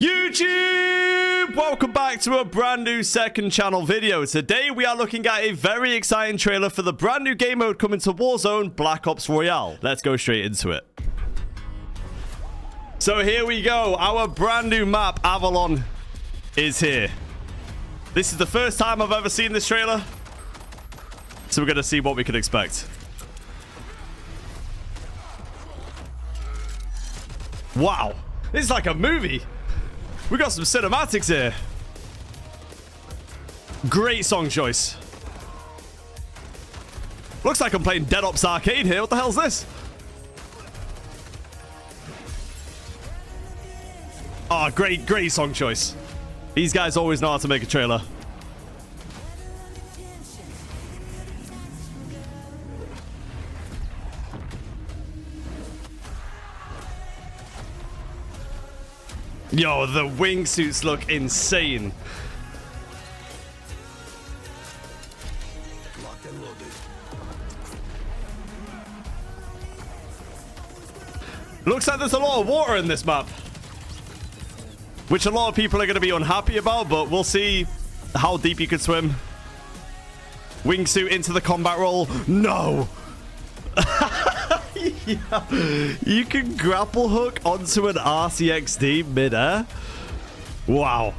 YouTube! Welcome back to a brand new second channel video. Today we are looking at a very exciting trailer for the brand new game mode coming to Warzone, Black Ops Royale. Let's go straight into it. So here we go. Our brand new map, Avalon, is here. This is the first time I've ever seen this trailer. So we're going to see what we can expect. Wow. This is like a movie. We got some cinematics here. Great song choice. Looks like I'm playing Dead Ops Arcade here. What the hell is this? Oh, great song choice. These guys always know how to make a trailer. Yo, the wingsuits look insane. Looks like there's a lot of water in this map, which a lot of people are going to be unhappy about, but we'll see how deep you can swim. Wingsuit into the combat role. No! Yeah. You can grapple hook onto an RCXD mid-air. Wow.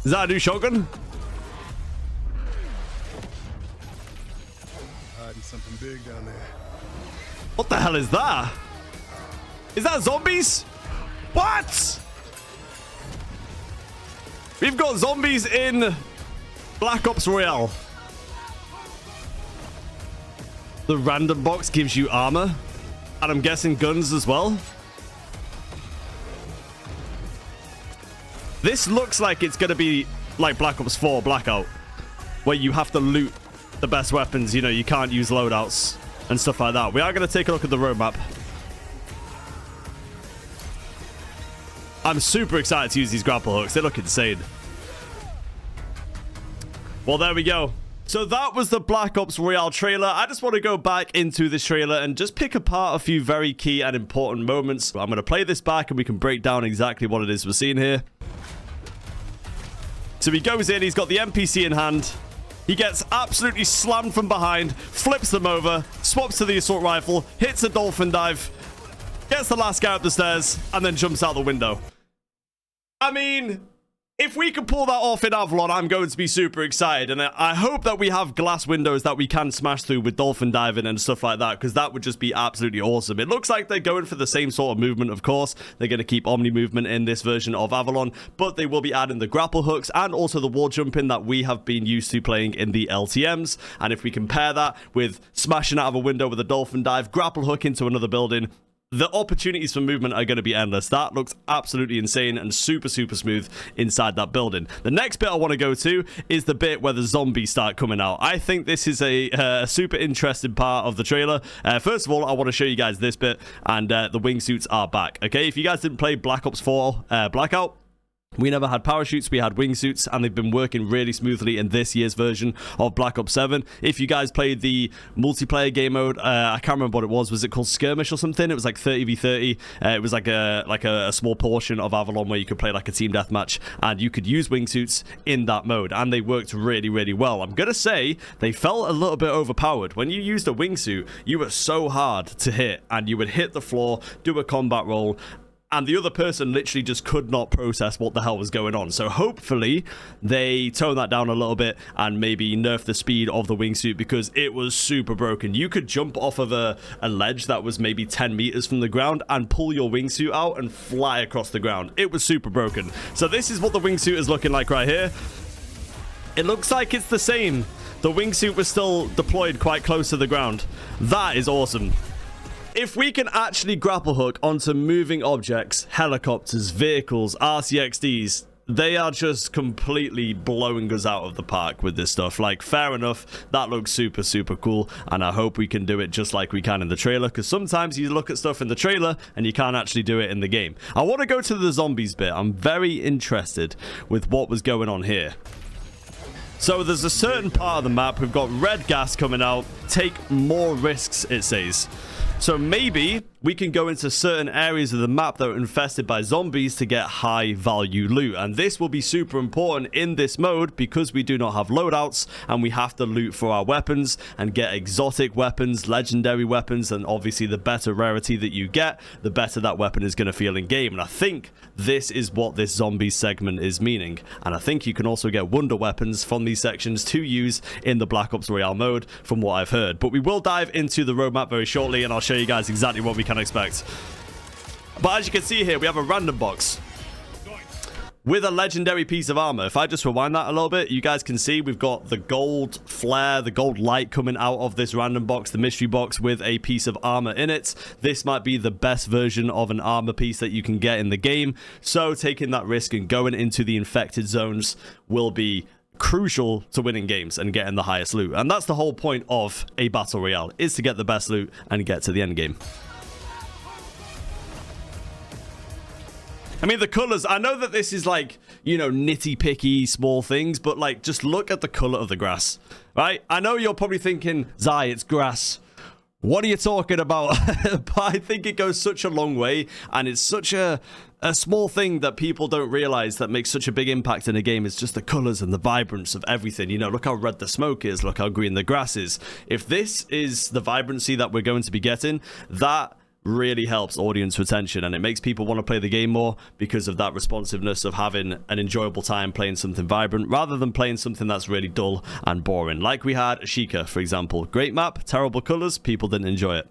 Is that a new shotgun? Hiding something big down there. What the hell is that? Is that zombies? What? We've got zombies in Black Ops Royale. The random box gives you armor, and I'm guessing guns as well. This looks like it's going to be like Black Ops 4 Blackout, where you have to loot the best weapons. You know, you can't use loadouts and stuff like that. We are going to take a look at the roadmap. I'm super excited to use these grapple hooks. They look insane. Well, there we go. So that was the Black Ops Royale trailer. I just want to go back into this trailer and just pick apart a few very key and important moments. I'm going to play this back and we can break down exactly what it is we're seeing here. So he goes in, he's got the NPC in hand. He gets absolutely slammed from behind, flips them over, swaps to the assault rifle, hits a dolphin dive, gets the last guy up the stairs, and then jumps out the window. I mean, if we can pull that off in Avalon, I'm going to be super excited. And I hope that we have glass windows that we can smash through with dolphin diving and stuff like that, because that would just be absolutely awesome. It looks like they're going for the same sort of movement, of course. They're going to keep Omni movement in this version of Avalon, but they will be adding the grapple hooks and also the wall jumping that we have been used to playing in the LTMs. And if we compare that with smashing out of a window with a dolphin dive, grapple hook into another building, the opportunities for movement are going to be endless. That looks absolutely insane and super smooth inside that building. The next bit I want to go to is the bit where the zombies start coming out. I think this is a super interesting part of the trailer. First of all, I want to show you guys this bit, and the wingsuits are back. Okay, if you guys didn't play Black Ops 4 Blackout, we never had parachutes, we had wingsuits, and they've been working really smoothly in this year's version of Black Ops 7. If you guys played the multiplayer game mode, I can't remember what it was it called Skirmish or something? It was like 30v30. It was like a small portion of Avalon where you could play like a team deathmatch, and you could use wingsuits in that mode, and they worked really well. I'm gonna say they felt a little bit overpowered. When you used a wingsuit, you were so hard to hit, and you would hit the floor, do a combat roll, and the other person literally just could not process what the hell was going on. So hopefully they tone that down a little bit and maybe nerf the speed of the wingsuit, because it was super broken. You could jump off of a ledge that was maybe 10 meters from the ground and pull your wingsuit out and fly across the ground. It was super broken. So this is what the wingsuit is looking like right here. It looks like it's the same. The wingsuit was still deployed quite close to the ground. That is awesome. If we can actually grapple hook onto moving objects, helicopters, vehicles, RCXDs, they are just completely blowing us out of the park with this stuff. Like, fair enough, that looks super cool, and I hope we can do it just like we can in the trailer, because sometimes you look at stuff in the trailer and you can't actually do it in the game. I want to go to the zombies bit. I'm very interested with what was going on here. So there's a certain part of the map, we've got red gas coming out, take more risks, it says. So maybe we can go into certain areas of the map that are infested by zombies to get high value loot. And this will be super important in this mode because we do not have loadouts and we have to loot for our weapons and get exotic weapons, legendary weapons, and obviously the better rarity that you get, the better that weapon is going to feel in game. And I think this is what this zombie segment is meaning. And I think you can also get wonder weapons from these sections to use in the Black Ops Royale mode from what I've heard. But we will dive into the roadmap very shortly and I'll show you guys exactly what we can expect. But as you can see here, we have a random box with a legendary piece of armor. If I just rewind that a little bit, you guys can see we've got the gold flare, the gold light coming out of this random box, the mystery box with a piece of armor in it. This might be the best version of an armor piece that you can get in the game. So taking that risk and going into the infected zones will be crucial to winning games and getting the highest loot. And that's the whole point of a battle royale, is to get the best loot and get to the end game. I mean, the colors, I know that this is like, you know, nitty-picky small things, but like, just look at the color of the grass, right? I know you're probably thinking, Zy, it's grass. What are you talking about? But I think it goes such a long way, and it's such a small thing that people don't realize that makes such a big impact in a game. It's just the colors and the vibrance of everything. You know, look how red the smoke is, look how green the grass is. If this is the vibrancy that we're going to be getting, that really helps audience retention, and it makes people want to play the game more because of that responsiveness of having an enjoyable time playing something vibrant rather than playing something that's really dull and boring. Like we had Ashika, for example. Great map, terrible colors, people didn't enjoy it.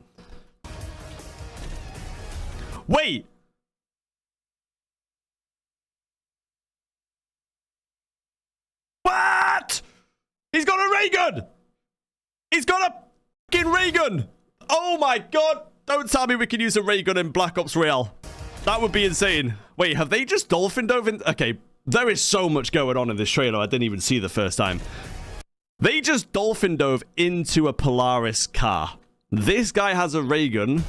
Wait! What? He's got a ray gun! He's got a fucking ray gun! Oh my god! Don't tell me we can use a ray gun in Black Ops Royale. That would be insane. Wait, have they just dolphin dove in? Okay, there is so much going on in this trailer I didn't even see the first time. They just dolphin dove into a Polaris car. This guy has a ray gun.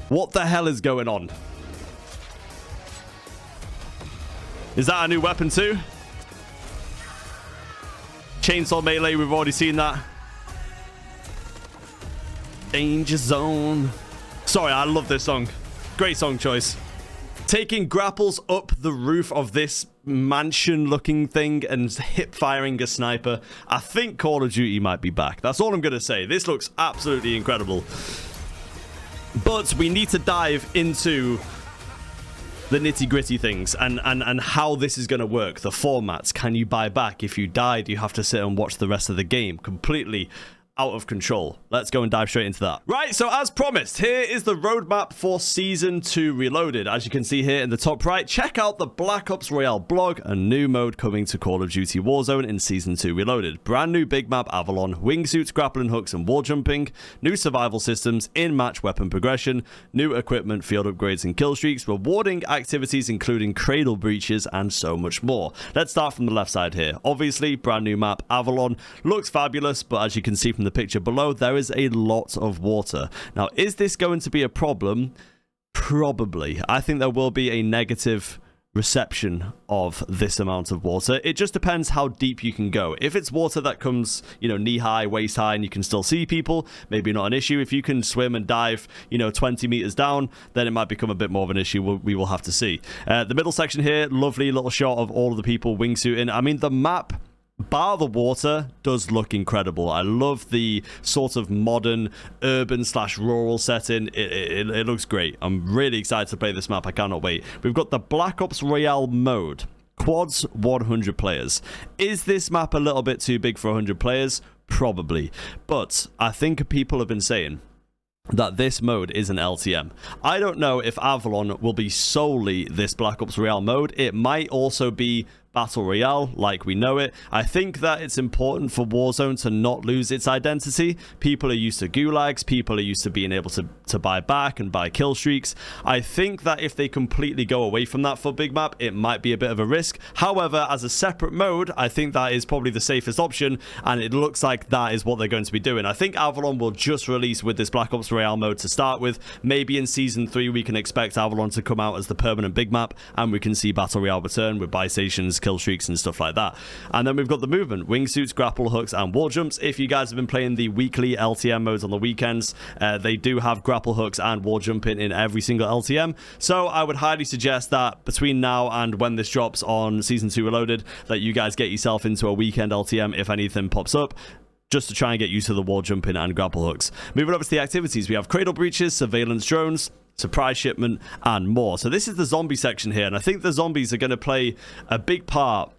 What the hell is going on? Is that a new weapon too? Chainsaw melee, we've already seen that. Danger zone. Sorry, I love this song. Great song choice. Taking grapples up the roof of this mansion-looking thing and hip-firing a sniper. I think Call of Duty might be back. That's all I'm going to say. This looks absolutely incredible. But we need to dive into the nitty-gritty things and how this is going to work. The formats. Can you buy back? If you died, you have to sit and watch the rest of the game. Completely out of control. Let's go and dive straight into that. Right, so as promised, here is the roadmap for Season 2 Reloaded. As you can see here in the top right, check out the Black Ops Royale blog, a new mode coming to Call of Duty Warzone in Season 2 Reloaded. Brand new big map Avalon, wingsuits, grappling hooks, and wall jumping, new survival systems, in-match weapon progression, new equipment, field upgrades, and kill streaks, rewarding activities including cradle breaches, and so much more. Let's start from the left side here. Obviously, brand new map Avalon looks fabulous, but as you can see from the picture below, there is a lot of water. Now, is this going to be a problem? Probably. I think there will be a negative reception of this amount of water. It just depends how deep you can go. If it's water that comes, you know, knee high, waist high, and you can still see people, maybe not an issue. If you can swim and dive, you know, 20 meters down, then it might become a bit more of an issue. We will have to see. The middle section here, lovely little shot of all of the people wingsuiting. I mean, the map, bar the water, does look incredible. I love the sort of modern urban / rural setting. It looks great. I'm really excited to play this map. I cannot wait. We've got the Black Ops Royale mode. Quads, 100 players. Is this map a little bit too big for 100 players? Probably. But I think people have been saying that this mode is an LTM. I don't know if Avalon will be solely this Black Ops Royale mode. It might also be Battle Royale like we know it. I think that it's important for Warzone to not lose its identity. People are used to gulags. People are used to being able to buy back and buy kill streaks. I think that if they completely go away from that for big map, it might be a bit of a risk. However, as a separate mode, I think that is probably the safest option, and it looks like that is what they're going to be doing. I think Avalon will just release with this Black Ops Royale mode to start with. Maybe in Season 3 we can expect Avalon to come out as the permanent big map, and we can see Battle Royale return with buy stations, kill streaks and stuff like that. And then we've got the movement, wingsuits, grapple hooks, and wall jumps. If you guys have been playing the weekly LTM modes on the weekends, they do have grapple hooks and wall jumping in every single LTM. So I would highly suggest that between now and when this drops on Season 2 Reloaded, that you guys get yourself into a weekend LTM if anything pops up, just to try and get used to the wall jumping and grapple hooks. Moving over to the activities, we have cradle breaches, surveillance drones, surprise shipment, and more. So this is the zombie section here, and I think the zombies are going to play a big part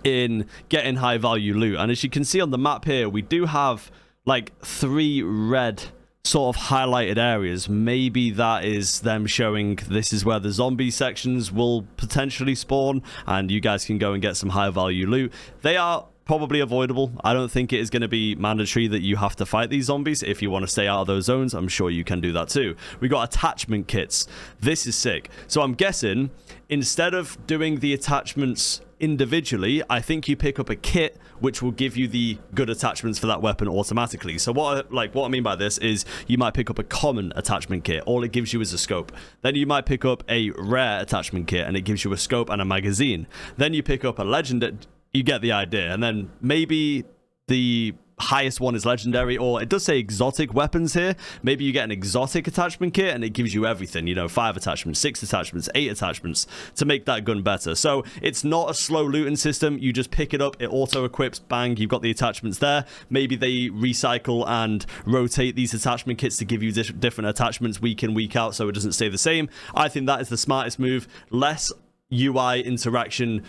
in getting high value loot. And as you can see on the map here, we do have like 3 red sort of highlighted areas. Maybe that is them showing this is where the zombie sections will potentially spawn, and you guys can go and get some high value loot. They are probably avoidable. I don't think it is going to be mandatory that you have to fight these zombies. If you want to stay out of those zones, I'm sure you can do that too. We got attachment kits. This is sick. So I'm guessing instead of doing the attachments individually, I think you pick up a kit which will give you the good attachments for that weapon automatically. So what I mean by this is you might pick up a common attachment kit. All it gives you is a scope. Then you might pick up a rare attachment kit and it gives you a scope and a magazine. Then you pick up a legendary. You get the idea. And then maybe the highest one is legendary, or it does say exotic weapons here. Maybe you get an exotic attachment kit and it gives you everything, you know, 5 attachments, 6 attachments, 8 attachments to make that gun better. So it's not a slow looting system. You just pick it up, it auto equips, bang, you've got the attachments there. Maybe they recycle and rotate these attachment kits to give you different attachments week in, week out, so it doesn't stay the same. I think that is the smartest move. Less UI interaction,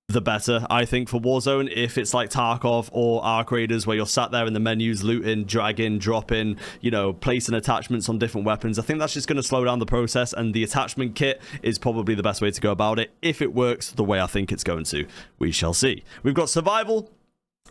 the better, I think, for Warzone. If it's like Tarkov or Arc Raiders where you're sat there in the menus looting, dragging, dropping, you know, placing attachments on different weapons, I think that's just going to slow down the process, and the attachment kit is probably the best way to go about it if it works the way I think it's going to. We shall see. We've got survival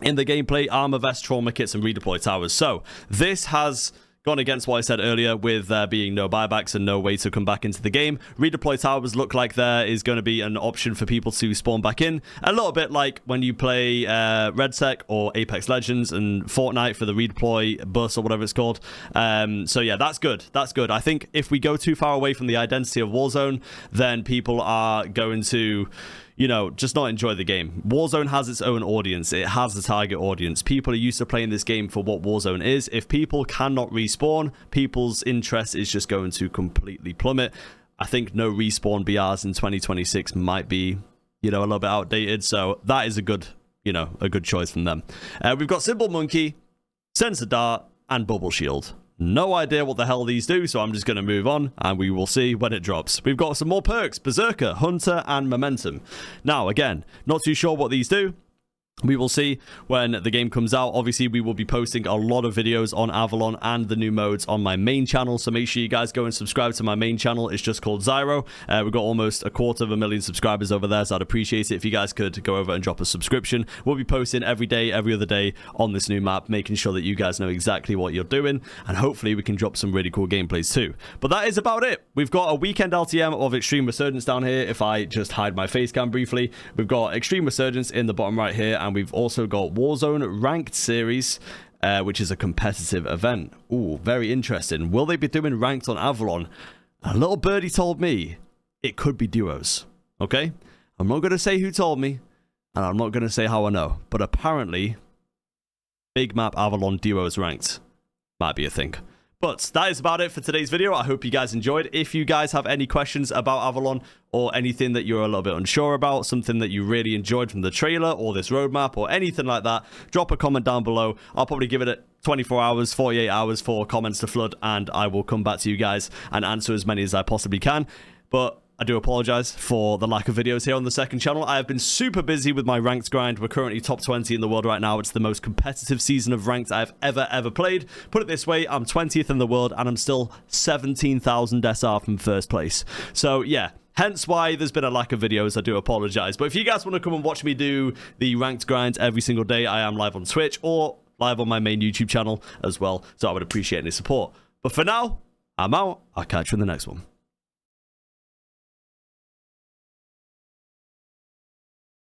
in the gameplay, armor vest, trauma kits, and redeploy towers. So this has gone against what I said earlier with there being no buybacks and no way to come back into the game. Redeploy towers look like there is going to be an option for people to spawn back in. A little bit like when you play RedSec or Apex Legends and Fortnite for the redeploy bus or whatever it's called. So yeah, that's good. That's good. I think if we go too far away from the identity of Warzone, then people are going to, you know, just not enjoy the game. Warzone has its own audience. It has the target audience. People are used to playing this game for what Warzone is. If people cannot respawn, people's interest is just going to completely plummet. I think no respawn BRs in 2026 might be, you know, a little bit outdated. So that is a good, you know, a good choice from them. We've got Symbol Monkey, Sensor Dart, and Bubble Shield. No idea what the hell these do, so I'm just going to move on, and we will see when it drops. We've got some more perks, Berserker, Hunter, and Momentum. Now, again, not too sure what these do. We will see when the game comes out. Obviously, we will be posting a lot of videos on Avalon and the new modes on my main channel, so make sure you guys go and subscribe to my main channel. It's just called Zyro. We've got almost 250,000 subscribers over there, so I'd appreciate it if you guys could go over and drop a subscription. We'll be posting every day, every other day on this new map, making sure that you guys know exactly what you're doing, and hopefully we can drop some really cool gameplays too. But that is about it. We've got a weekend LTM of Extreme Resurgence down here. If I just hide my face cam briefly, we've got Extreme Resurgence in the bottom right here, and we've also got Warzone Ranked Series, which is a competitive event. Ooh, very interesting. Will they be doing ranked on Avalon? A little birdie told me it could be duos. Okay? I'm not going to say who told me, and I'm not going to say how I know, but apparently big map Avalon duos ranked might be a thing. But that is about it for today's video. I hope you guys enjoyed. If you guys have any questions about Avalon or anything that you're a little bit unsure about, something that you really enjoyed from the trailer or this roadmap or anything like that, drop a comment down below. I'll probably give it 24 hours, 48 hours for comments to flood, and I will come back to you guys and answer as many as I possibly can. But I do apologize for the lack of videos here on the second channel. I have been super busy with my ranked grind. We're currently top 20 in the world right now. It's the most competitive season of ranked I've ever played. Put it this way, I'm 20th in the world and I'm still 17,000 SR from first place. So yeah, hence why there's been a lack of videos. I do apologize. But if you guys want to come and watch me do the ranked grind every single day, I am live on Twitch or live on my main YouTube channel as well. So I would appreciate any support. But for now, I'm out. I'll catch you in the next one.